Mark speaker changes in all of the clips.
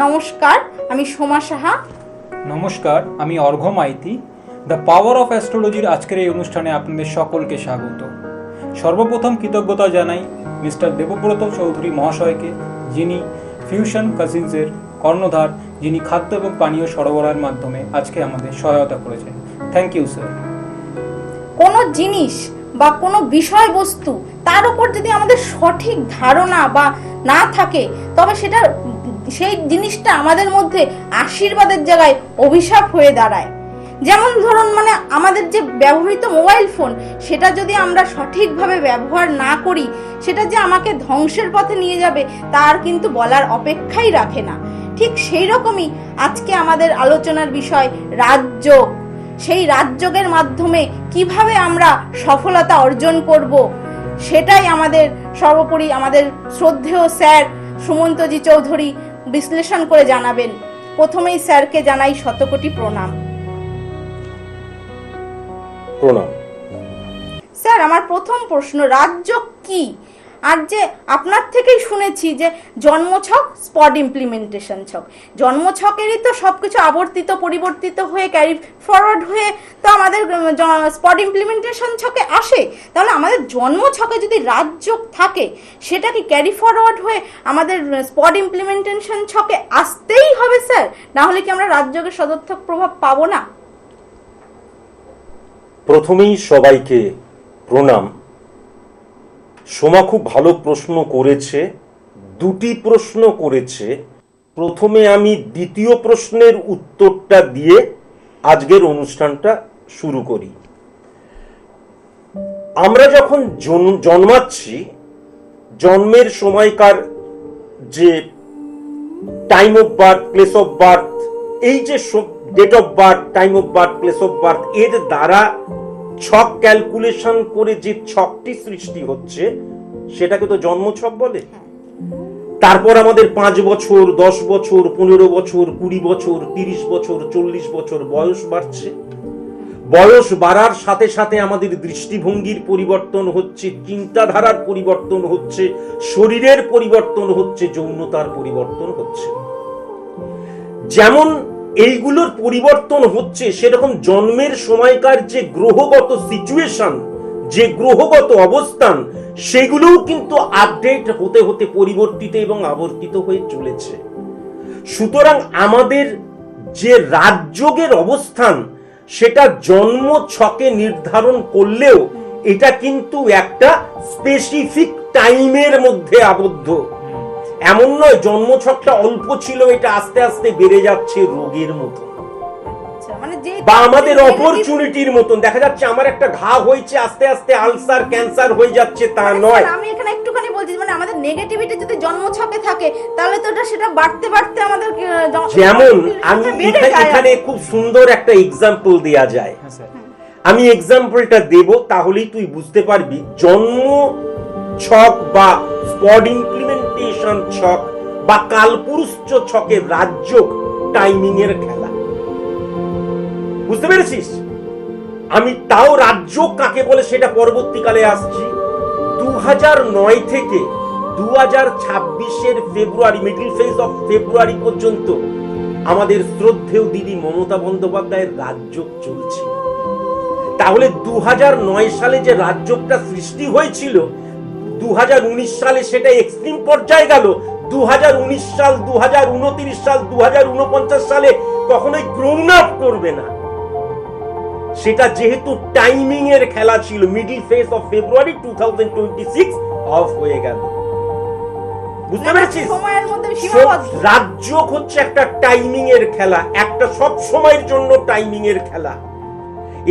Speaker 1: নমস্কার, আমি সোমা সাহা।
Speaker 2: নমস্কার, আমি অর্ঘ্য মাইতি। দ্য পাওয়ার অফ অ্যাস্ট্রোলজির আজকের এই অনুষ্ঠানে আপনাদের সকলকে স্বাগত। সর্বপ্রথম কৃতজ্ঞতা জানাই মিস্টার দেবব্রত চৌধুরী মহাশয়কে, যিনি ফিউশন কাজিনসের কর্ণধার, যিনি খাদ্য এবং পানীয় সরবরাহের মাধ্যমে আজকে আমাদের সহায়তা করেছেন। Thank you sir.
Speaker 1: কোনো জিনিস বা কোনো বিষয়বস্তু তার উপর যদি আমাদের সঠিক ধারণা বা না থাকে, তবে সেই জিনিসটা আমাদের মধ্যে আশীর্বাদের জায়গায় অভিশাপ হয়ে দাঁড়ায়। যেমন ধরুন, আমাদের যে ব্যবহৃত মোবাইল ফোন, সেটা যদি আমরা সঠিকভাবে ব্যবহার না করি, সেটা যে আমাকে ধ্বংসের পথে নিয়ে যাবে তার কিন্তু বলার অপেক্ষাই রাখে না। ঠিক সেই রকমই আজকে আমাদের আলোচনার বিষয় রাজযোগ। সেই রাজযোগের মাধ্যমে কিভাবে আমরা সফলতা অর্জন করব, সেটাই আমাদের সর্বোপরি আমাদের শ্রদ্ধেয় স্যার সুমন্তজি চৌধুরী বিশ্লেষণ করে জানাবেন। প্রথমেই স্যারকে জানাই শতকোটি প্রণাম।
Speaker 3: প্রণাম।
Speaker 1: স্যার, আমার প্রথম প্রশ্ন, রাজযোগ কি? আর যে আপনার থেকেই শুনেছি যে জন্মছক, স্পট ইমপ্লিমেন্টেশন ছক, জন্মছকেরই তো সবকিছু আবর্তিত পরিবর্তিত হয়ে ক্যারি ফরওয়ার্ড হয়ে তো আমাদের স্পট ইমপ্লিমেন্টেশন ছকে আসে। তাহলে আমাদের জন্মছকে যদি রাজযোগ থাকে, সেটা কি ক্যারি ফরওয়ার্ড হয়ে আমাদের স্পট ইমপ্লিমেন্টেশন ছকে আসতেই হবে স্যার? না হলে কি আমরা রাজযোগের সদর্থক প্রভাব পাবো না?
Speaker 3: প্রথমেই সবাইকে প্রণাম। সোমা খুব ভালো প্রশ্ন করেছে, দুটি প্রশ্ন করেছে। প্রথমে আমি দ্বিতীয় প্রশ্নের উত্তরটা দিয়ে আজকের অনুষ্ঠানটা শুরু করি। আমরা যখন জন্মাচ্ছি, জন্মের সময়কার যে time of birth, place of birth, এই যে date of birth, time of birth, place of birth, এর দ্বারা ছক ক্যালকুলেশন করে যে ছকটি সৃষ্টি হচ্ছে, সেটাকে তো জন্ম ছক বলে। তারপর আমাদের 5 বছর, 10 বছর, 15 বছর, 20 বছর, 30 বছর, 40 বছর বয়স বাড়ছে। বয়স বাড়ার সাথে সাথে আমাদের দৃষ্টিভঙ্গির পরিবর্তন হচ্ছে, চিন্তাধারার পরিবর্তন হচ্ছে, শরীরের পরিবর্তন হচ্ছে, যৌনতার পরিবর্তন হচ্ছে। যেমন এইগুলোর পরিবর্তন হচ্ছে, সেরকম জন্মের সময়কার যে গ্রহগত সিচুয়েশন, যে গ্রহগত অবস্থান, সেগুলোও কিন্তু আপডেট হতে হতে পরিবর্তিত এবং আবর্তিত হয়ে চলেছে। সুতরাং আমাদের যে রাজযোগের অবস্থান, সেটা জন্ম ছকে নির্ধারণ করলেও এটা কিন্তু একটা স্পেসিফিক টাইমের মধ্যে আবদ্ধ। এমন নয় জন্মছকটা অল্প ছিল, এটা আস্তে আস্তে বেড়ে যাচ্ছে রোগের মতো বা আমাদের অপরচুনিটির মতন। দেখা যাচ্ছে আমার একটা ঘা হয়েছে, আস্তে আস্তে আলসার, ক্যান্সার হয়ে যাচ্ছে, তা নয়।
Speaker 1: আমি এখানে একটুখানি বলছি, আমাদের নেগেটিভিটি যদি জন্মছকে থাকে, তাহলে তো সেটা বাড়তে বাড়তে আমাদের,
Speaker 3: যেমন আমি এখানে খুব সুন্দর একটা এক্সাম্পল দেয়া যায়। আমি এক্সাম্পলটা দেব, তাহলেই তুই বুঝতে পারবি। জন্ম ছক বা স্পট ইমপ্লিমেন্টেশন ছক বা কালপুরুষ ছকের রাজযোগ টাইমিং এর খেলা, বুঝতে পেরেছিস? আমি তাও রাজযোগ কাকে বলে সেটা পরবর্তীকালে আসছি। 2009 থেকে 2026 ফেব্রুয়ারি, মিডল ফেজ অফ ফেব্রুয়ারি পর্যন্ত আমাদের শ্রদ্ধেয় দিদি মমতা বন্দ্যোপাধ্যায়ের রাজযোগ চলছে। তাহলে 2009 সালে যে রাজযোগটা সৃষ্টি হয়েছিল, 2019 সালে সেটা এক্সট্রিম পর্যায়ে গেল। 2019 সাল, 2029 সাল, 2049 সালে কখনোই গ্রোন আপ করবে না। সেটা যেহেতু টাইমিং এর খেলা ছিল, middle phase of February 2026 of হয়ে গেল। বুঝতে পেরেছিস? রাজযোগ হচ্ছে একটা টাইমিং এর খেলা, একটা সব সময়ের জন্য টাইমিং এর খেলা।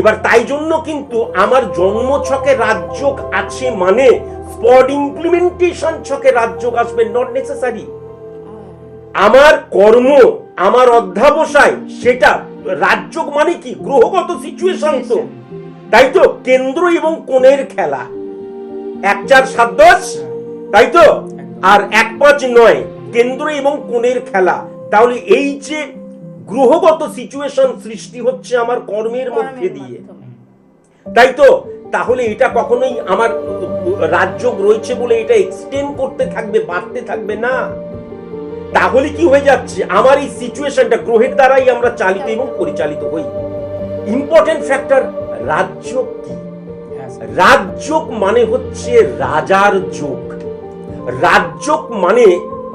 Speaker 3: এবার তাই জন্য কিন্তু আমার জন্ম ছকে রাজযোগ আছে মানে স্পট ইমপ্লিমেন্টেশন ছকে রাজযোগ আসবে নট নেসেসারি। আমার কর্ম, আমার অধ্যাবসায়, সেটা রাজযোগ মানে কি? গ্রহগত সিচুয়েশন তো, তাই তো? কেন্দ্র এবং কোণের খেলা, 1 4 7 10, তাই তো? আর 1 5 9, কেন্দ্র এবং কোণের খেলা। তাহলে এই যে গ্রহগত সিচুয়েশন সৃষ্টি হচ্ছে আমার কর্মের মধ্যে দিয়ে, তাই তো? তাহলে এটা কখনোই আমার রাজযোগ রয়েছে বলে এটা এক্সটেন্ড করতে থাকবে, বাড়তে থাকবে না। তাহলে কি হয়ে যাচ্ছে, আমার এই সিচুয়েশনটা গ্রহের দ্বারাই আমরা চালিত এবং পরিচালিত হই। ইম্পর্টেন্ট ফ্যাক্টর, রাজযোগ কি? রাজযোগ মানে হচ্ছে রাজার যোগ। রাজযোগ মানে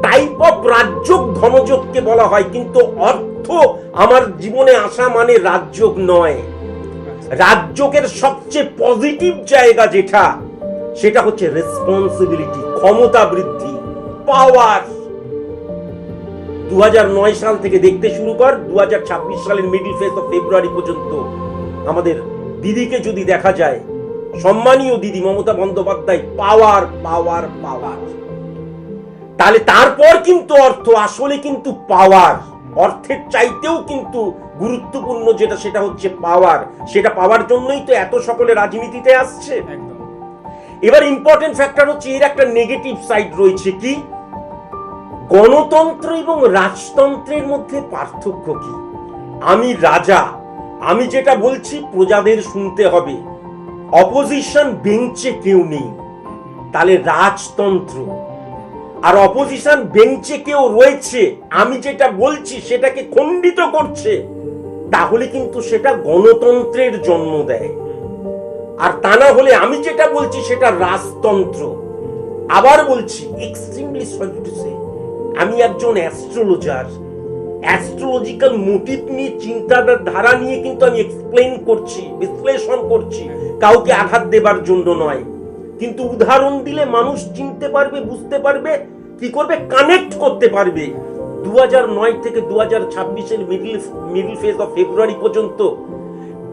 Speaker 3: টাইপ অফ রাজযোগ ধনযোগকে বলা হয়, কিন্তু অর্থ আমার জীবনে আসা মানে রাজযোগ নয়। রাজযোগের সবচেয়ে পজিটিভ জায়গা যেটা, সেটা হচ্ছে রেসপন্সিবিলিটি, ক্ষমতা বৃদ্ধি, পাওয়ার। 2009 সাল থেকে দেখতে শুরু কর 2026 সালের মিডল ফেজ অফ ফেব্রুয়ারি পর্যন্ত আমাদের দিদিকে যদি দেখা যায়, সম্মানীয় দিদি মমতা বন্দ্যোপাধ্যায়, পাওয়ার পাওয়ার পাওয়ার। তাহলে তারপর কিন্তু অর্থ, আসলে কিন্তু পাওয়ার, অর্থের চাইতেও কিন্তু গুরুত্বপূর্ণ যেটা, সেটা হচ্ছে পাওয়ার। সেটা পাওয়ার জন্যই তো এত সকলে রাজনীতিতে আসছে। এবার ইম্পর্টেন্ট ফ্যাক্টর হচ্ছে এর একটা নেগেটিভ সাইড রয়েছে। কি? গণতন্ত্র এবং রাজতন্ত্রের মধ্যে পার্থক্য কি? আমি রাজা, আমি যেটা বলছি প্রজাদের শুনতে হবে, অপোজিশন বেঞ্চে কেউ নেই, তাহলে রাজতন্ত্র। আর অপোজিশন বেঞ্চে কেউ রয়েছে, আমি যেটা বলছি সেটাকে খণ্ডিত করছে, তাহলে কিন্তু সেটা গণতন্ত্রের জন্ম দেয়। আর তা না হলে আমি যেটা বলছি সেটা রাজতন্ত্র। আবার বলছি, এক্সট্রিমলি সরি টু সে, আমি একজন অ্যাস্ট্রোলজার, অ্যাস্ট্রোলজিক্যাল মোটিভ নিয়ে, চিন্তার ধারা নিয়ে কিন্তু আমি এক্সপ্লেন করছি, বিশ্লেষণ করছি, কাউকে আঘাত দেবার জন্য নয়। কিন্তু উদাহরণ দিলে মানুষ চিনতে পারবে, বুঝতে পারবে, কি করবে, কানেক্ট করতে পারবে। 2009 থেকে 2026 মিডল ফেজ অফ ফেব্রুয়ারি পর্যন্ত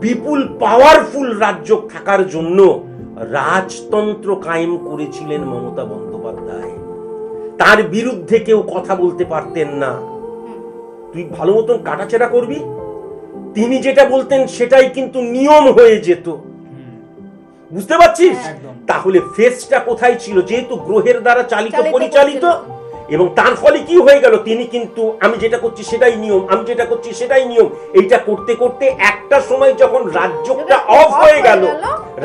Speaker 3: বিপুল পাওয়ারফুল রাজ্য থাকার জন্য রাজতন্ত্র কায়েম করেছিলেন মমতা বন্দ্যোপাধ্যায়। তার বিরুদ্ধে কেউ কথা বলতে পারতেন না। তুই ভালো মতন কাটাছেড়া করবি, তিনি যেটা বলতেন সেটাই কিন্তু নিয়ম হয়ে যেত। বুঝতে পারছিস? তাহলে ফেসটা কোথায় ছিল? যেহেতু গ্রহের দ্বারা চালিত পরিচালিত, এবং তার ফলে কি হয়ে গেল, তিনি কিন্তু আমি যেটা করছি সেটাই নিয়ম, আমি যেটা করছি সেটাই নিয়ম, এইটা করতে করতে একটা সময় যখন রাজযোগটা অফ হয়ে গেল,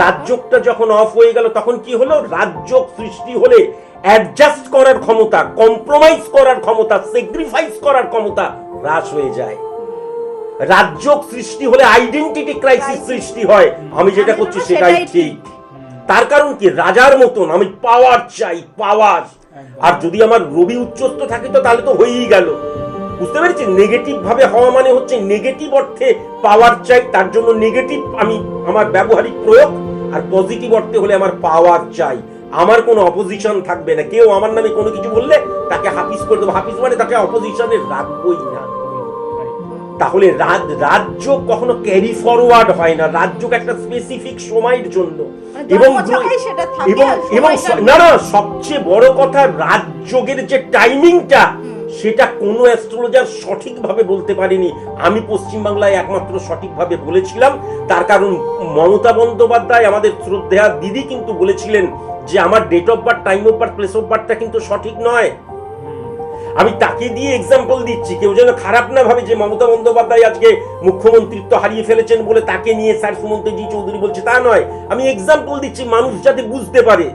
Speaker 3: রাজযোগটা যখন অফ হয়ে গেল, তখন কি হলো, রাজযোগ সৃষ্টি হলে অ্যাডজাস্ট করার ক্ষমতা, কম্প্রোমাইজ করার ক্ষমতা, স্যাক্রিফাইস করার ক্ষমতা হ্রাস হয়ে যায়। রাজযোগ সৃষ্টি হলে আইডেন্টিটি ক্রাইসিস সৃষ্টি হয়, আমি যেটা করছি সেটাই ঠিক। তার কারণ কি, রাজার মতন আমি পাওয়ার চাই, পাওয়ার। আর যদি আমার রবি উচ্চস্থ থাকে তো তাহলে তো হয়েই গেল। বুঝতে পেরেছি? নেগেটিভ ভাবে হওয়া মানে হচ্ছে নেগেটিভ অর্থে পাওয়ার চাই, তার জন্য নেগেটিভ আমি আমার ব্যবহারিক প্রয়োগ, আর পজিটিভ অর্থে হলে আমার পাওয়ার চাই। আমার কোনো অপোজিশন থাকবে না, কেউ আমার নামে কোনো কিছু বললে তাকে হাফিজ করে দেবো। হাফিজ মানে তাকে অপোজিশনে রাখবোই না। তাহলে রাজ্য কখনো ক্যারি ফরওয়ার্ড হয় না, রাজ্য একটা স্পেসিফিক সময়ের জন্য। এবং না না, সবচেয়ে বড় কথা, রাজযোগের যে টাইমিংটা, সেটা কোনো অ্যাস্ট্রোলজার সঠিকভাবে বলতে পারেনি। আমি পশ্চিমবাংলায় একমাত্র সঠিকভাবে বলেছিলাম। তার কারণ মমতা বন্দ্যোপাধ্যায়, আমাদের শ্রদ্ধেয়া দিদি কিন্তু বলেছিলেন যে আমার date of birth, time of birth, place of বার্থটা কিন্তু সঠিক নয়। আমি তাকে দিয়ে এক্সাম্পল দিচ্ছি, কেউ যেন খারাপ না ভাবে যে মমতা বন্দ্যোপাধ্যায় আজকে মুখ্যমন্ত্রিত্ব হারিয়ে ফেলেছেন বলে তাকে নিয়ে স্যার সুমন্তজি চৌধুরী বলছে, তা নয়। আমি এক্সাম্পল দিচ্ছি মানুষ যাতে বুঝতে পারে।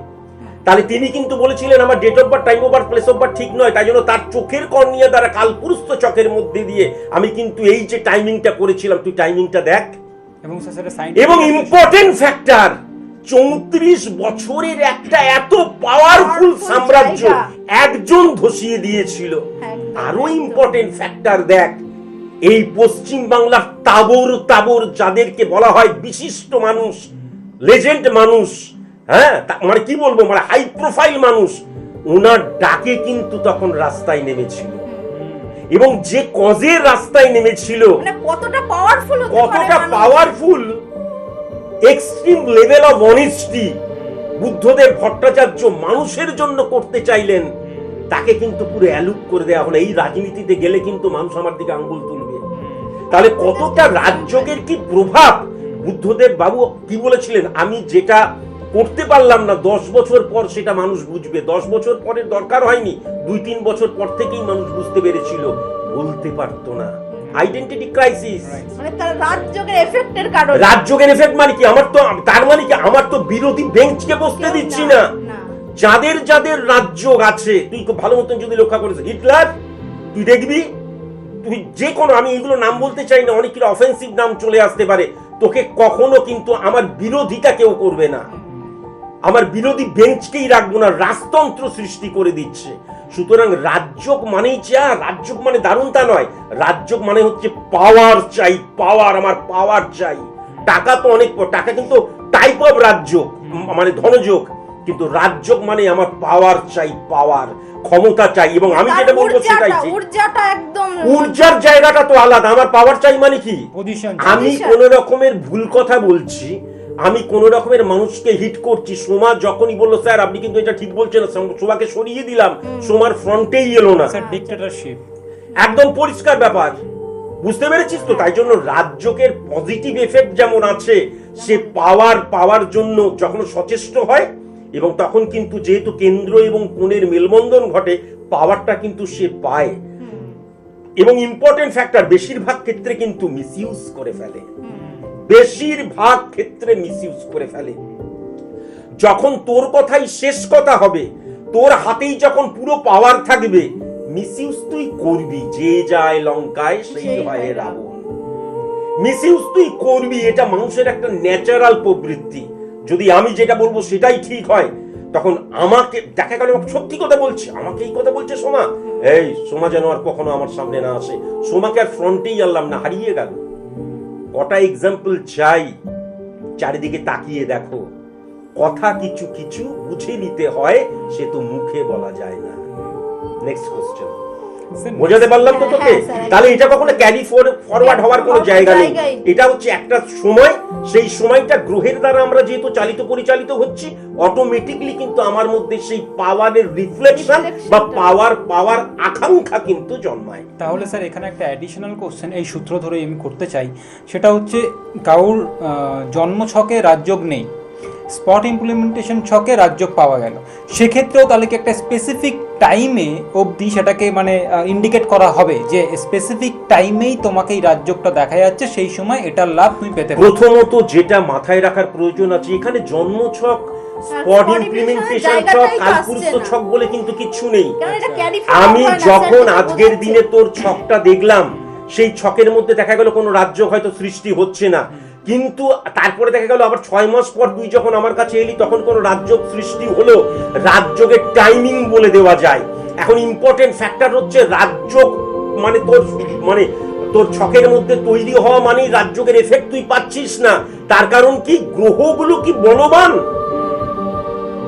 Speaker 3: তাহলে তিনি কিন্তু বলেছিলেন আমার date of birth, time of birth, place of birth ঠিক নয়, তাই জন্য তার চোখের কর্নিয়া দ্বারা কালপুরুষ চকের মধ্যে দিয়ে আমি কিন্তু এই যে টাইমিংটা করেছিলাম, তুই টাইমিংটা দেখ। এবং ইম্পর্টেন্ট ফ্যাক্টর, 34 বছরের একটা এত পাওয়ারফুল সাম্রাজ্য একজন ধসিয়ে দিয়েছিল। আরো ইম্পর্টেন্ট ফ্যাক্টর দেখ, এই পশ্চিম বাংলার তাবর তাবর যাদেরকে বলা হয় বিশিষ্ট মানুষ, লেজেন্ড মানুষ, হ্যাঁ মানে কি বলবো, মানে হাই প্রোফাইল মানুষ, ওনার ডাকে কিন্তু তখন রাস্তায় নেমেছিল। এবং যে কজের রাস্তায় নেমেছিল,
Speaker 1: কতটা
Speaker 3: powerful, extreme level of honesty Buddhadeb Bhattacharya মানুষের জন্য করতে চাইলেন, তাকে কিন্তু পুরো অ্যালুপ করে দেওয়া হলো। এই রাজনীতিতে গেলে কিন্তু মানুষ আমার দিকে আঙ্গুল তুলবে। তাহলে কতটা রাজযোগের কি প্রভাব। বুদ্ধদেব বাবু কি বলেছিলেন, আমি যেটা করতে পারলাম না 10 বছর পর সেটা মানুষ বুঝবে। 10 বছর পরের দরকার হয়নি, 2-3 বছর পর থেকেই মানুষ বুঝতে পেরেছিল, বলতে পারতো না। আইডেন্টিটি ক্রাইসিস,
Speaker 1: মানে তার রাজযোগের এফেক্টের কারণে।
Speaker 3: রাজযোগের এফেক্ট মানে কি, আমার তো তার মানে কি, আমার তো বিরোধী বেঞ্চকে বসতে দিচ্ছি না। যাদের যাদের রাজযোগ আছে, তুই খুব ভালো মতন যদি লক্ষ্য করিস, হিটলার তুই দেখবি, তুই যে কোনো, আমি এগুলো নাম বলতে চাই না, অনেক কিছু অফেন্সিভ নাম চলে আসতে পারে, তোকে কখনো কিন্তু আমার বিরোধিতা কেউ করবে না, আমার বিরোধী বেঞ্চকেই রাখবো না, রাজতন্ত্র সৃষ্টি করে দিচ্ছে। সুতরাং রাজযোগ মানেই যা, রাজযোগ মানে দারুণ তা নয়, রাজযোগ মানে হচ্ছে পাওয়ার চাই, পাওয়ার, আমার পাওয়ার চাই। টাকা তো অনেক, টাকা কিন্তু টাইপ অফ রাজযোগ, মানে ধনযোগ, কিন্তু রাজযোগ মানে আমার পাওয়ার চাই, পাওয়ার, ক্ষমতা চাই। এবং আমি যেটা বলবো সেটাই,
Speaker 1: ঊর্জাটা একদম,
Speaker 3: ঊর্জার জায়গাটা তো আলাদা। আমার পাওয়ার চাই মানে কি,
Speaker 2: পজিশন,
Speaker 3: আমি কোন রকমের ভুল কথা বলছি, আমি কোন রকমের মানুষকে হিট করছি। সোমা যখনই বললো স্যার আপনি কিন্তু এটা ঠিক বলছেন না, সোমাকে সরিয়ে দিলাম, সোমার ফ্রন্টেই এলো না,
Speaker 2: স্যার ডিক্টেটরশিপ,
Speaker 3: একদম পরিষ্কার ব্যাপার, বুঝতে পেরেছিস তো? তাই জন্য রাজযোগের পজিটিভ এফেক্ট যেমন আছে, সে পাওয়ার জন্য যখন সচেষ্ট হয়, এবং তখন কিন্তু যেহেতু কেন্দ্র এবং কোণের মেলবন্ধন ঘটে, পাওয়ারটা কিন্তু সে পায়। এবং ইম্পর্টেন্ট ফ্যাক্টর, বেশিরভাগ ক্ষেত্রে কিন্তু মিসইউজ করে ফেলে, বেশিরভাগ ক্ষেত্রে মিসইউজ করে ফেলে। যখন তোর কথাই শেষ কথা হবে, তোর হাতেই যখন পুরো পাওয়ার থাকবে, মিসইউজ তুই করবি। যে যায় লঙ্কায় সেই হয় রাবণ, মিসইউজ তুই করবি, এটা মানুষের একটা ন্যাচারাল প্রবৃত্তি। যদি আমি যেটা বলবো সেটাই ঠিক হয়, তখন আমাকে দেখা গেল সত্যি কথা বলছে, আমাকে এই কথা বলছে সোমা, এই সোমা যেন আর কখনো আমার সামনে না আসে, সোমাকে আর ফ্রন্টেই আনলাম না, হারিয়ে গেল। কটা এক্সাম্পল চাই, চারিদিকে তাকিয়ে দেখো, কথা কিছু কিছু বুঝে নিতে হয়, সে তো মুখে বলা যায় না। নেক্সট কোশ্চেন, বোঝাতে পারলাম তো তোকে? তাহলে এটা কখনো ক্যারি ফরওয়ার্ড হওয়ার কোনো জায়গা নেই। এটা হচ্ছে একটা সময়, সেই সময়টা গ্রহের দ্বারা আমরা যেহেতু চালিত পরিচালিত হচ্ছি, অটোমেটিকলি কিন্তু আমার মধ্যে সেই পাওয়ারের রিফ্লেকশন বা পাওয়ার আকাঙ্ক্ষা কিন্তু জন্মায়।
Speaker 2: তাহলে স্যার এখানে একটা অ্যাডিশনাল কোশ্চেন এই সূত্র ধরে আমি করতে চাই, সেটা হচ্ছে কারোর জন্ম ছকে রাজযোগ নেই, স্পট ইমপ্লিমেন্টেশন ছকে রাজযোগ পাওয়া গেল, সেক্ষেত্রেও তাহলে কি একটা স্পেসিফিক টাইমে অবধি সেটাকে মানে ইন্ডিকেট করা হবে যে স্পেসিফিক টাইমেই তোমাকে এই রাজযোগটা দেখা যাচ্ছে, সেই সময় এটার লাভ তুমি পেতে পারো?
Speaker 3: প্রথমত যেটা মাথায় রাখার প্রয়োজন আছে, এখানে জন্ম ছক, স্পট ইমপ্লিমেন্টেশন ছক, কালপুরুষ ছক বলে কিন্তু কিচ্ছু নেই। আমি যখন আজকের দিনে তোর ছকটা দেখলাম, সেই ছকের মধ্যে দেখা গেল কোনো রাজযোগ হয়তো সৃষ্টি হচ্ছে না, কিন্তু তারপরে দেখা গেল আবার 6 মাস পর তুই যখন আমার কাছে এলি, তখন কোন রাজযোগ সৃষ্টি হলো। রাজযোগের টাইমিং বলে দেওয়া যায়। এখন ইম্পর্টেন্ট ফ্যাক্টর হচ্ছে রাজযোগ মানে তোর ছকের মধ্যে তৈরি হওয়া মানেই রাজযোগের এফেক্ট তুই পাচ্ছিস না। তার কারণ কি, গ্রহগুলো কি বলবান,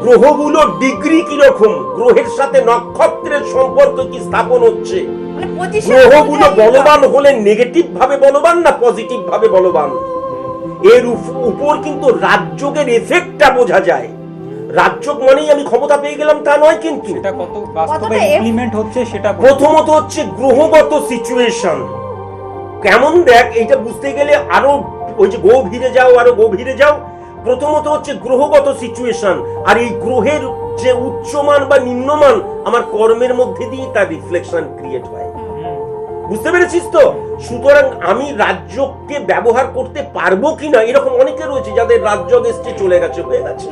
Speaker 3: গ্রহগুলো ডিগ্রি কিরকম, গ্রহের সাথে নক্ষত্রের সম্পর্ক কি স্থাপন হচ্ছে, গ্রহগুলো বলবান হলে নেগেটিভ ভাবে বলবান না পজিটিভ ভাবে বলবান, এর উপর কিন্তু রাজযোগের এফেক্টটা বোঝা যায়। রাজযোগ মানেই আমি ক্ষমতা পেয়ে গেলাম তা নয়, কিন্তু
Speaker 2: সেটা কত বাস্তবে ইমপ্লিমেন্ট হচ্ছে সেটা
Speaker 3: প্রথমত হচ্ছে গ্রহগত সিচুয়েশন কেমন। দেখ, এইটা বুঝতে গেলে আরো ওই যে আরো গভীরে যাও। প্রথমত হচ্ছে গ্রহগত সিচুয়েশন, আর এই গ্রহের যে উচ্চমান বা নিম্নমান আমার কর্মের মধ্যে দিয়ে তার রিফ্লেকশন ক্রিয়েট হয়। বুঝতে পেরেছিস তো? সুতরাং আমি রাজযোগকে ব্যবহার করতে পারবো কিনা, এরকম অনেকে রয়েছে যাদের রাজযোগ এসছে চলে গেছে, হয়ে গেছে,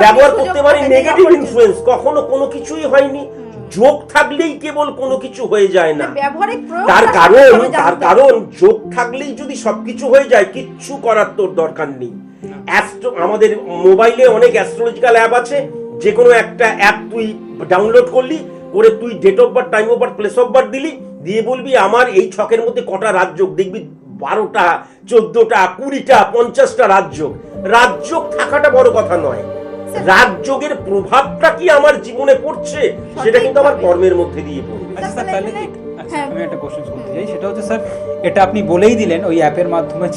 Speaker 3: ব্যবহার করতে পারি। নেগেটিভ ইনফ্লুয়েন্স কখনো কোনো কিছুই হয়নি, যোগ থাকলেই কেবল কোনো কিছু হয়ে যায় না। তার কারণ যোগ থাকলেই যদি সবকিছু হয়ে যায়, কিচ্ছু করার তোর দরকার নেই। আমাদের মোবাইলে অনেক অ্যাস্ট্রোলজিক্যাল অ্যাপ আছে, যে কোনো একটা অ্যাপ তুই ডাউনলোড করলি, করে তুই date of birth, time of birth, place of birth দিলি, দিয়ে বলবি আমার এই ছকের মধ্যে কটা রাজযোগ, দেখবি 12টা, 14টা, 20টা, 50টা রাজযোগ। রাজযোগ থাকাটা বড় কথা নয়, রাজযোগের প্রভাবটা কি আমার জীবনে পড়ছে, সেটা কিন্তু আমার কর্মের মধ্যে দিয়ে পড়বে।
Speaker 2: আচ্ছা স্যার, তাহলে আমি একটা কোশ্চেন করতে চাই, সেটা হচ্ছে স্যার, এটা আপনি বলেই দিলেন ওই অ্যাপের মাধ্যমে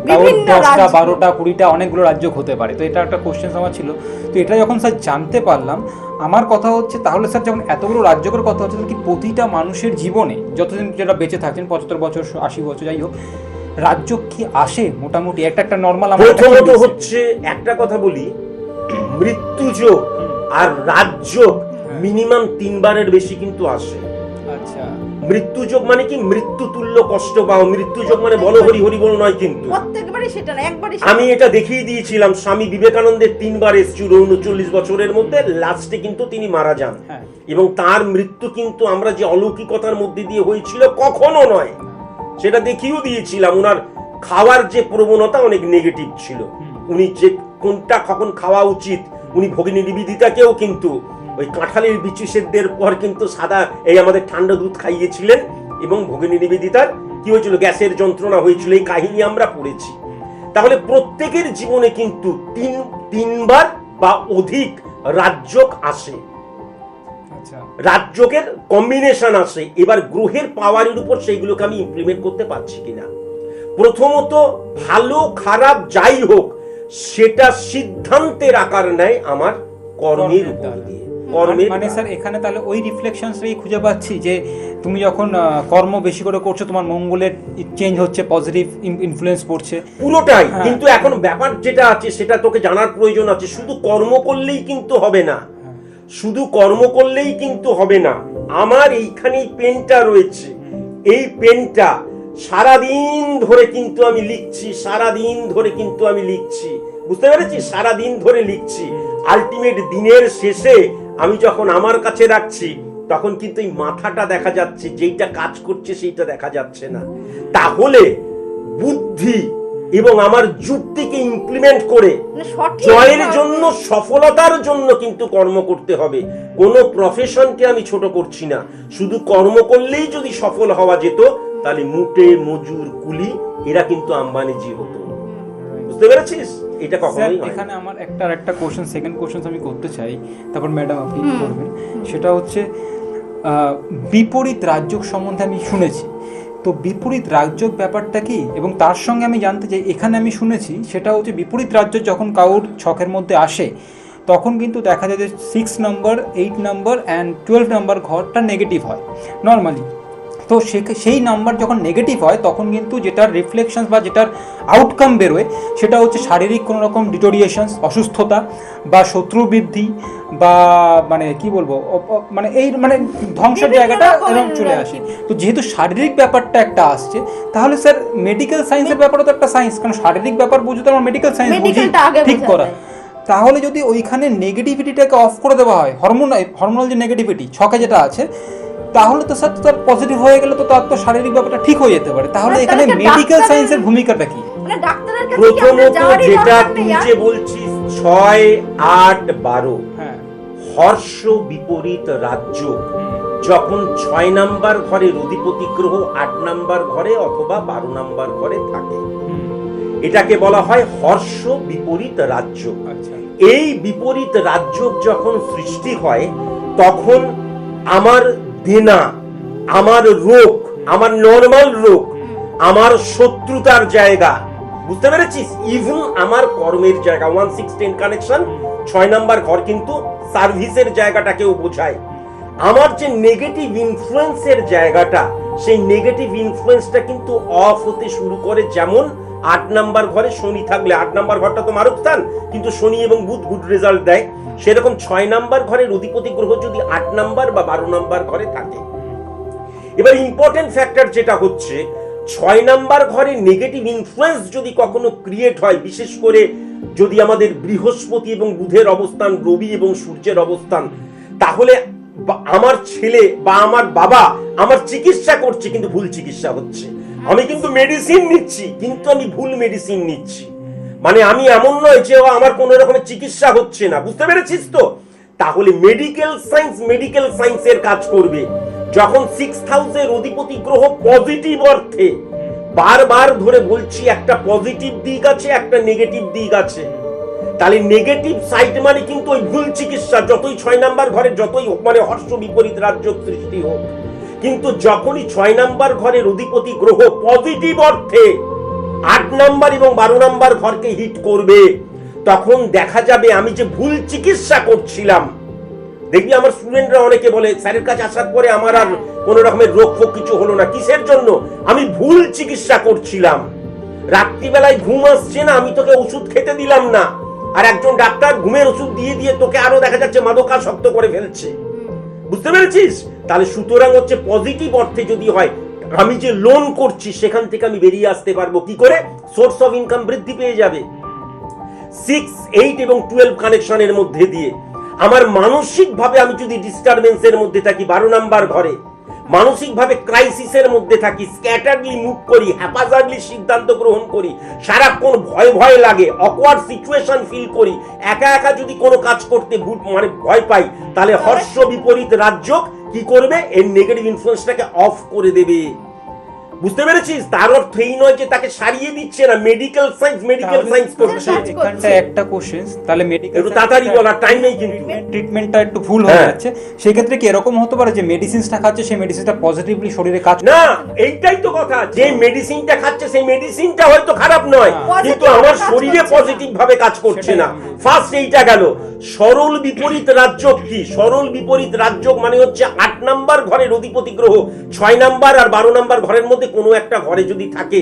Speaker 2: 10টা, 12টা, 20টা অনেকগুলো রাজযোগ হতে পারে, তো এটা একটা কোশ্চেন আমার ছিল। তো এটা যখন স্যার জানতে পারলাম, আমার কথা হচ্ছে তাহলে স্যার যখন এতগুলো রাজযোগের কথা হচ্ছে, কি প্রতিটা মানুষের জীবনে যতদিন যেটা বেঁচে থাকেন, 75 বছর, 80 বছর, যাই হোক, রাজযোগ কি আসে মোটামুটি একটা নর্মাল?
Speaker 3: প্রথমত হচ্ছে একটা কথা বলি, মৃত্যুযোগ আর রাজযোগ মিনিমাম 3 বারের বেশি কিন্তু আসে।
Speaker 2: আচ্ছা,
Speaker 3: মৃত্যুযোগ মানে কি মৃত্যু তুল্য কষ্ট পাও, মৃত্যুযোগ মানে বলো হরি হরি বল নয়, কিন্তু
Speaker 1: প্রত্যেকবারই সেটা না, একবারই
Speaker 3: আমি এটা দেখিয়ে দিয়েছিলাম। স্বামী বিবেকানন্দের 3 বার এসেছিল 39 বছরের মধ্যে, লাস্টে কিন্তু তিনি মারা যান। এবং তার মৃত্যু কিন্তু আমরা যে অলৌকিকতার মধ্যে দিয়ে হয়েছিল কখনো নয়, সেটা দেখিয়েও দিয়েছিলাম। ওনার খাওয়ার যে প্রবণতা অনেক নেগেটিভ ছিল, উনি যে কোনটা কখন খাওয়া উচিত, উনি ভগিনী নিবেদিতাকেও কিন্তু ওই কাঁঠালের বিচি সেদ্ধের পর কিন্তু সাদা এই আমাদের ঠান্ডা দুধ খাইয়েছিলেন, এবং ভগিনী নিবেদিতার কি হয়েছিল, গ্যাসের যন্ত্রণা হয়েছিল, এই কাহিনী আমরা পড়েছি। তাহলে প্রত্যেকের জীবনে কিন্তু তিনবার বা অধিক রাজযোগ আসে, রাজযোগের কম্বিনেশন আসে। এবার গ্রহের পাওয়ারের উপর সেইগুলোকে আমি ইমপ্লিমেন্ট করতে পারছি কিনা। প্রথমত ভালো খারাপ যাই হোক সেটা সিদ্ধান্তের আকার নেয় আমার কর্মের উপর দিয়ে।
Speaker 2: মানে স্যার এখানে তাহলে ওই রিফ্লেকশনসটাই খুঁজে পাচ্ছি যে তুমি যখন কর্ম বেশি করে করছো তোমার মঙ্গলের চেঞ্জ হচ্ছে, পজিটিভ ইনফ্লুয়েন্স পড়ছে
Speaker 3: পুরোটাই। কিন্তু এখন ব্যাপার যেটা আছে সেটা তোকে জানার প্রয়োজন আছে। শুধু কর্ম করলেই কিন্তু হবে না, শুধু কর্ম করলেই কিন্তু হবে না। আমার এইখানে পেনটা রয়েছে, এই পেনটা সারাদিন ধরে কিন্তু আমি লিখছি, সারাদিন ধরে কিন্তু আমি লিখছি, বুঝতে পেরেছি, সারাদিন ধরে লিখছি। আলটিমেট দিনের শেষে আমি যখন আমার কাছে রাখছি তখন কিন্তু এই মাথাটা দেখা যাচ্ছে, যেইটা কাজ করছে সেইটা দেখা যাচ্ছে না। তাহলে বুদ্ধি এবং আমার যুক্তিকে ইমপ্লিমেন্ট করে জয়ের জন্য, সফলতার জন্য কিন্তু কর্ম করতে হবে। কোনো প্রফেশনকে আমি ছোট করছি না, শুধু কর্ম করলেই যদি সফল হওয়া যেত তাহলে মুটে মজুর কুলি এরা কিন্তু আম্বানিজি হতো, বুঝতে পেরেছিস? এটা কখনোই নয়।
Speaker 2: এখানে আমার একটা কোশ্চেন, সেকেন্ড কোশ্চেন আমি করতে চাই, তারপর ম্যাডাম আপনি করবেন। সেটা হচ্ছে বিপরীত রাজযোগ সম্বন্ধে আমি শুনেছি, তো বিপরীত রাজযোগ ব্যাপারটা কি, এবং তার সঙ্গে আমি জানতে চাই, এখানে আমি শুনেছি সেটা হচ্ছে বিপরীত রাজযোগ যখন কারোর ছকের মধ্যে আসে তখন কিন্তু দেখা যায় যে 6 নম্বর, 8 নম্বর অ্যান্ড 12 নম্বর ঘরটা নেগেটিভ হয় নর্মালি। তো সেই নাম্বার যখন নেগেটিভ হয় তখন কিন্তু যেটার রিফ্লেকশনস বা যেটার আউটকাম বেরোয় সেটা হচ্ছে শারীরিক কোনো রকম ডিটোরিয়েশনস, অসুস্থতা বা শত্রু বৃদ্ধি বা মানে কি বলবো, মানে এই মানে ধ্বংসের জায়গাটা এরকম চলে আসে। তো যেহেতু শারীরিক ব্যাপারটা একটা আসছে, তাহলে স্যার মেডিকেল সায়েন্সের ব্যাপারও তো একটা সায়েন্স, কারণ শারীরিক ব্যাপার বুঝতে আমরা মেডিকেল সায়েন্স বুঝি ঠিক করা। তাহলে যদি ওইখানে নেগেটিভিটিটাকে অফ করে দেওয়া হয়, হরমোনাল যে নেগেটিভিটি ছকে যেটা আছে, তাহলে তো স্যার তার পজিটিভ হয়ে গেলে তো তার তো শারীরিক ব্যাপারটা ঠিক হয়ে যেতে পারে। তাহলে এখানে মেডিকেল সায়েন্সের ভূমিকাটা কি?
Speaker 3: প্রথমত যেটা তুই যে বলছিস 6, 8, 12 হর্ষ বিপরীত রাজযোগ, যখন 6 নাম্বার ঘরে অধিপতি গ্রহ 8 নাম্বার ঘরে অথবা 12 নাম্বার ঘরে থাকে, এটাকে বলা হয় হর্ষ বিপরীত রাজযোগ। এই বিপরীত রাজযোগ যখন সৃষ্টি হয় তখন আমার দেনা, আমার রোগ, আমার নরমাল রোগ, আমার শত্রুতার জায়গা, বুঝতে পেরেছিস, ইভেন আমার কর্মের জায়গা, 1-6-10 কানেকশন 6 নাম্বার ঘর কিন্তু সার্ভিসের জায়গাটাকেও বোঝায়। আমার যে নেগেটিভ ইনফ্লুয়েন্সের জায়গাটা, সেই নেগেটিভ ইনফ্লুয়েন্সটা কিন্তু অফ হতে শুরু করে। যেমন 8 নাম্বার ঘরে শনি থাকলে, 8 নাম্বার ঘরটা তো মারক স্থান, কিন্তু শনি এবং বুধ গুড রেজাল্ট দেয়, সেরকম 6 নাম্বার ঘরের অধিপতি গ্রহ যদি 8 নাম্বার বা 12 নাম্বার ঘরে থাকে। এবার ইম্পর্টেন্ট ফ্যাক্টর যেটা হচ্ছে 6 নাম্বার ঘরে নেগেটিভ ইনফ্লুয়েন্স যদি কখনো ক্রিয়েট হয়, বিশেষ করে যদি আমাদের বৃহস্পতি এবং বুধের অবস্থান, রবি এবং সূর্যের অবস্থান, তাহলে আমার ছেলে বা আমার বাবা আমার চিকিৎসা করছে কিন্তু ভুল চিকিৎসা হচ্ছে। আমি কিন্তু মেডিসিন নিচ্ছি কিন্তু আমি ভুল মেডিসিন নিচ্ছি, মানে আমি এমন নয় যে আমার কোন রকমের চিকিৎসা হচ্ছে না, বুঝতে পেরেছিস তো? তাহলে মেডিকেল সায়েন্সের কাজ করবে যখন 6th হাউসের অধিপতি গ্রহ পজিটিভ অর্থে, বারবার ধরে বলছি একটা পজিটিভ দিক আছে, একটা নেগেটিভ দিক আছে। তাহলে নেগেটিভ সাইড মানে কিন্তু ওই ভুল চিকিৎসা, যতই 6 নাম্বার ঘরে যতই মানে হর্ষ বিপরীত রাজযোগ সৃষ্টি হোক, কিন্তু যখনই 6 নাম্বার ঘরের অধিপতি গ্রহ পজিটিভ অর্থে 8 নাম্বার এবং 12 নাম্বার ঘরকে হিট করবে, তখন দেখা যাবে আমি যে ভুল চিকিৎসা করছিলাম। দেখবি আমার স্টুডেন্টরা অনেকে বলে স্যারের কাছে আসার পরে আমার আর কোন রকমের রোগ ফোক কিছু হলো না, কিসের জন্য? আমি ভুল চিকিৎসা করছিলাম। রাত্রিবেলায় ঘুম আসছে না, আমি তোকে ওষুধ খেতে দিলাম না, আর একজন ডাক্তার ঘুমের ওষুধ দিয়ে দিয়ে তোকে আরো দেখা যাচ্ছে মাদকাসক্ত করে ফেলছে, বুঝতে পেরেছিস? তাহলে সুতরাং হচ্ছে পজিটিভ অর্থে যদি হয়, আমি যে লোন করছি সেখান থেকে আমি বেরিয়ে আসতে পারবো কি করে? সোর্স অফ ইনকাম বৃদ্ধি পেয়ে যাবে 6, 8 এবং 12 কানেকশনের মধ্যে দিয়ে। আমার মানসিক ভাবে আমি যদি ডিস্টারবেন্সের মধ্যে থাকি 12 নাম্বার ঘরে, মানসিক ভাবে ক্রাইসিসের মধ্যে থাকি, স্ক্যাটারলি মুভ করি, হ্যাপাজার্ডলি সিদ্ধান্ত গ্রহণ করি, সারাক্ষণ ভয় ভয় লাগে, অকওয়ার্ড সিচুয়েশন ফিল করি, একা একা যদি কোনো কাজ করতে মানে ভয় পাই, তাহলে হর্ষ বিপরীত রাজযোগ কি করবে? এই নেগেটিভ ইনফ্লুয়েন্সটাকে অফ করে দেবে। বুঝতে পেরেছিস? তার অর্থ এই নয় যে তাকে সারিয়ে দিচ্ছে না, মেডিকেল সায়েন্স করছে।
Speaker 2: এখানটা একটা কোশ্চেন, তাহলে মেডিকেল
Speaker 3: একটু তাড়াতাড়ি বলার টাইম নেই, কিন্তু
Speaker 2: ট্রিটমেন্টটা একটু ভুল হয়ে যাচ্ছে। সেই ক্ষেত্রে কি এরকম হতে পারে যে মেডিসিনটা খাচ্ছে সেই মেডিসিনটা পজিটিভলি শরীরে কাজ
Speaker 3: না? এইটাই তো কথা, যে মেডিসিনটা খাচ্ছে সেই মেডিসিনটা হয়তো খারাপ নয়, কিন্তু আমার শরীরে পজিটিভ ভাবে কাজ করছে না। ফার্স্ট এইটা গেল। সরল বিপরীত রাজযোগ কি? সরল বিপরীত রাজযোগ মানে হচ্ছে 8 নাম্বার ঘরের অধিপতি গ্রহ 6 নাম্বার আর 12 নাম্বার ঘরের মধ্যে কোনো একটা ঘরে যদি থাকে।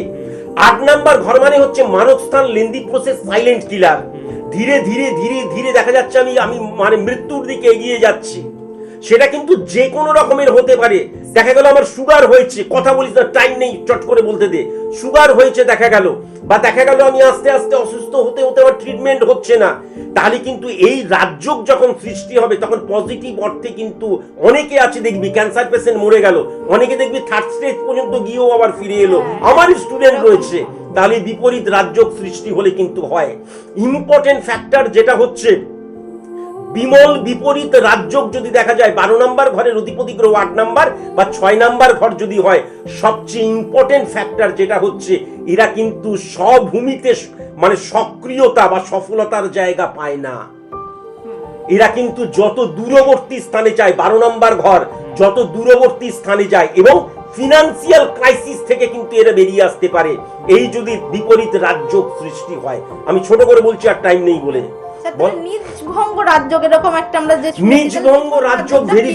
Speaker 3: 8 নাম্বার ঘর মানে হচ্ছে মানব স্থান, লেন্দি প্রসেস, সাইলেন্ট কিলার। ধীরে ধীরে ধীরে ধীরে দেখা যাচ্ছে আমি মানে মৃত্যুর দিকে এগিয়ে যাচ্ছি। সেটা কিন্তু যে কোনো রকমের হতে পারে। দেখা গেল আমার সুগার হয়েছে, কথা বলিস না, টাইম নেই, চট করে বলতে দে। সুগার হয়েছে দেখা গেল, বা দেখা গেল আমি আস্তে আস্তে অসুস্থ হতে হতে আমার ট্রিটমেন্ট হচ্ছে না। তাহলে কিন্তু এই রাজযোগ যখন সৃষ্টি হবে তখন পজিটিভ অর্থে কিন্তু অনেকে আছে দেখবি, ক্যান্সার পেশেন্ট মরে গেল, অনেকে দেখবি 3rd স্টেজ পর্যন্ত গিয়েও আবার ফিরে এলো। আমার স্টুডেন্ট রয়েছে। তাহলে বিপরীত রাজযোগ সৃষ্টি হলে কিন্তু হয়। ইম্পর্টেন্ট ফ্যাক্টর যেটা হচ্ছে বিমল বিপরীত রাজযোগ যদি দেখা যায়, 12 নাম্বার ঘরের অধিপতি গ্রহ 8 নাম্বার বা 6 নাম্বার ঘর যদি হয়, সবচেয়ে ইম্পর্টেন্ট ফ্যাক্টর যেটা হচ্ছে এরা কিন্তু স্বভূমিতে মানে সক্রিয়তা বা সফলতার জায়গা পায় না। এরা কিন্তু যত দূরবর্তী স্থানে যায়, 12 নাম্বার ঘর যত দূরবর্তী স্থানে যায় এবং ফিনান্সিয়াল ক্রাইসিস থেকে কিন্তু এরা বেরিয়ে আসতে পারে, এই যদি বিপরীত রাজযোগ সৃষ্টি হয়। আমি ছোট করে বলছি, আর টাইম নেই বলে।
Speaker 1: নিজভঙ্গ রাজযোগ এরকম একটা আমরা যে
Speaker 3: নিজভঙ্গ রাজযোগ ভেরি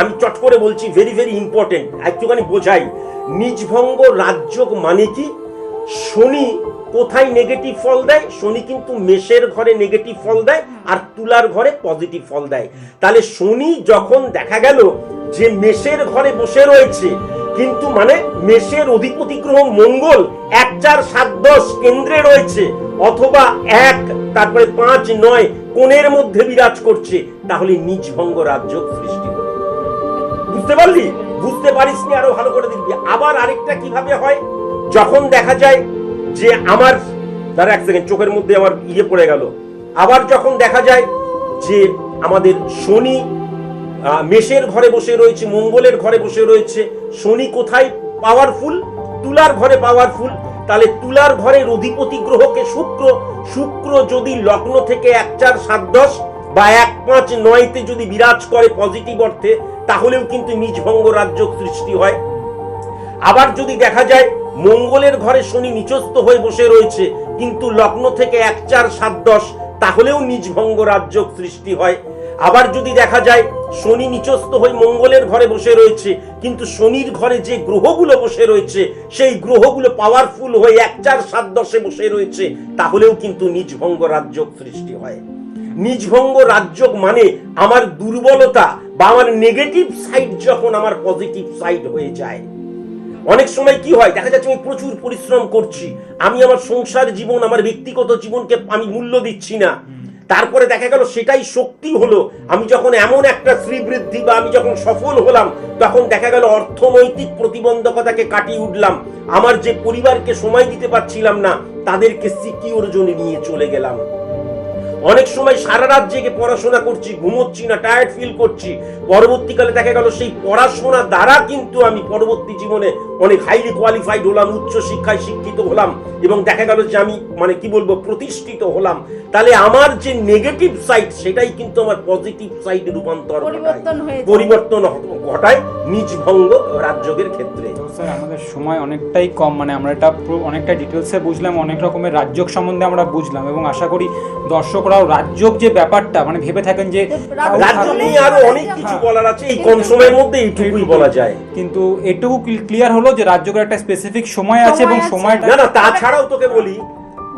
Speaker 3: আমি চট করে বলছি, ভেরি ভেরি ইম্পর্টেন্ট, একটুখানি বোঝাই। নিজভঙ্গ রাজযোগ মানে কি? শনি কোথায় নেগেটিভ ফল দেয়? শনি কিন্তু মেষের ঘরে নেগেটিভ ফল দেয় আর তুলার ঘরে পজিটিভ ফল দেয়। তাহলে শনি যখন দেখা গেল যে মেষের ঘরে বসে রয়েছে, কিন্তু মানে মেষের অধিপতি গ্রহ মঙ্গল 1, 4, 7, 10 কেন্দ্রে রয়েছে, অথবা 1 তারপরে 5, 9 কোণের মধ্যে বিরাজ করছে, তাহলে নিজভঙ্গ রাজযোগ সৃষ্টি হবে। বুঝতে পারলি? বুঝতে পারিসনি আরো ভালো করে দেখবি। আবার আরেকটা কিভাবে হয়, যখন দেখা যায় যে আমার দাঁড়া 1 সেকেন্ড, চোখের মধ্যে আমার পড়ে গেল। আবার যখন দেখা যায় যে আমাদের শনি মেষের ঘরে বসে রয়েছে, মঙ্গলের ঘরে বসে রয়েছে, শনি কোথায় পাওয়ারফুল? তুলার ঘরে পাওয়ারফুল। তাহলে তুলার ঘরের অধিপতি গ্রহকে শুক্র যদি লগ্ন থেকে 1, 4, 7, 10 বা 1, 5, 9 যদি বিরাজ করে পজিটিভ অর্থে, তাহলেও কিন্তু নিজভঙ্গ রাজযোগ সৃষ্টি হয়। আবার যদি দেখা যায় মঙ্গলের ঘরে শনি নিচস্থ হয়ে বসে রয়েছে কিন্তু লগ্ন থেকে 1, 4, 7, 10, তাহলেও নিজভঙ্গ রাজযোগ সৃষ্টি হয়। আবার যদি দেখা যায় শনি নিচস্থ হয়ে মঙ্গলের ঘরে বসে রয়েছে কিন্তু শনির ঘরে যে গ্রহগুলো বসে রয়েছে সেই গ্রহগুলো পাওয়ারফুল হয়ে 1, 4, 7, 10 বসে রয়েছে, তাহলেও কিন্তু নিজভঙ্গ রাজযোগ সৃষ্টি হয়। নিজভঙ্গ রাজযোগ মানে আমার দুর্বলতা বা আমার নেগেটিভ সাইড যখন আমার পজিটিভ সাইড হয়ে যায়। অনেক সময় কি হয়, দেখা যাচ্ছে আমি প্রচুর পরিশ্রম করছি, আমি আমার সংসার জীবন, আমার ব্যক্তিগত জীবনকে আমি মূল্য দিচ্ছি না, তারপরে দেখা গেল সেটাই শক্তি হলো। আমি যখন এমন একটা শ্রীবৃদ্ধি বা আমি যখন সফল হলাম, তখন দেখা গেল অর্থনৈতিক প্রতিবন্ধকতাকে কাটিয়ে উঠলাম, আমার যে পরিবারকে সময় দিতে পারছিলাম না তাদেরকে সিকিউর জোনে নিয়ে চলে গেলাম। অনেক সময় সারা রাত জেগে পড়াশোনা করছি, ঘুমোচ্ছি না, টায়ার্ড ফিল করছি, পরবর্তীকালে দেখা গেল সেই পড়াশোনা দ্বারা কিন্তু আমি পরবর্তী জীবনে অনেক হাইলি কোয়ালিফাইড হলাম, উচ্চ শিক্ষায় শিক্ষিত হলাম এবং দেখা গেল যে আমি মানে কি বলবো প্রতিষ্ঠিত হলাম। তাহলে আমার যে নেগেটিভ সাইড সেটাই কিন্তু আমার পজিটিভ সাইডে রূপান্তর পরিবর্তন ঘটায় নিজভঙ্গ রাজযোগের ক্ষেত্রে।
Speaker 2: স্যার আমাদের সময় অনেকটাই কম, মানে আমরা এটা অনেকটা ডিটেলসে বুঝলাম, অনেক রকমের রাজযোগ সম্বন্ধে আমরা বুঝলাম এবং আশা করি দর্শকরাও রাজযোগ যে ব্যাপারটা মানে ভেবে থাকেন যে
Speaker 3: রাজযোগ নিয়ে আরো অনেক কিছু বলার আছে, এই কম সময়ের মধ্যে এইটুকুই বলা যায়,
Speaker 2: কিন্তু এটুকু ক্লিয়ার হলো যে রাজযোগের একটা স্পেসিফিক সময় আছে এবং সময়টা
Speaker 3: না তাছাড়াও তোকে বলি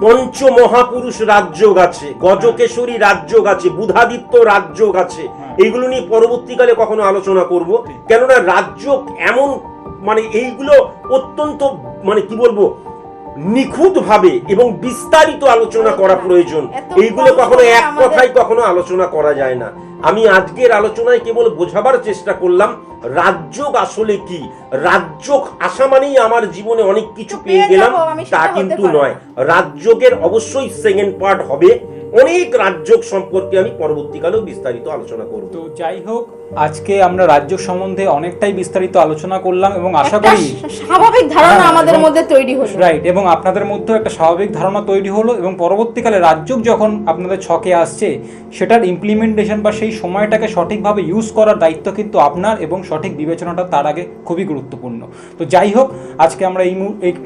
Speaker 3: পঞ্চমহাপুরুষ রাজযোগ আছে, গজকেশরী রাজযোগ আছে, বুধাদিত্য রাজযোগ আছে। এইগুলো নিয়ে পরবর্তীকালে কখনো আলোচনা করব, কেননা রাজযোগ এমন মানে এইগুলো অত্যন্ত মানে কি বলবো নিখুঁত ভাবে এবং বিস্তারিত আলোচনা করা প্রয়োজন। এইগুলো কখনো এক কথায় কখনো আলোচনা করা যায় না। আমি আজকের আলোচনায় কেবল বোঝাবার চেষ্টা করলাম রাজযোগ আসলে কি। রাজযোগ আসা মানেই আমার জীবনে অনেক কিছু পেয়ে গেলাম তা কিন্তু নয়। রাজযোগের অবশ্যই সেকেন্ড পার্ট হবে, অনেক রাজযোগ সম্পর্কে আমি পরবর্তীকালেও বিস্তারিত আলোচনা করব।
Speaker 2: তো যাই হোক, আজকে আমরা রাজযোগ সম্বন্ধে অনেকটাই বিস্তারিত আলোচনা করলাম এবং আশা করি
Speaker 1: স্বাভাবিক ধারণা আমাদের মধ্যে তৈরি হলো,
Speaker 2: রাইট, এবং আপনাদের মধ্যেও একটা স্বাভাবিক ধারণা তৈরি হলো এবং পরবর্তীকালে রাজযোগ যখন আপনাদের ছকে আসছে সেটার ইমপ্লিমেন্টেশন বা সেই সময়টাকে সঠিকভাবে ইউজ করার দায়িত্ব কিন্তু আপনার, এবং সঠিক বিবেচনাটা তার আগে খুবই গুরুত্বপূর্ণ। তো যাই হোক, আজকে আমরা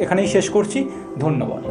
Speaker 2: এখানেই শেষ করছি। ধন্যবাদ।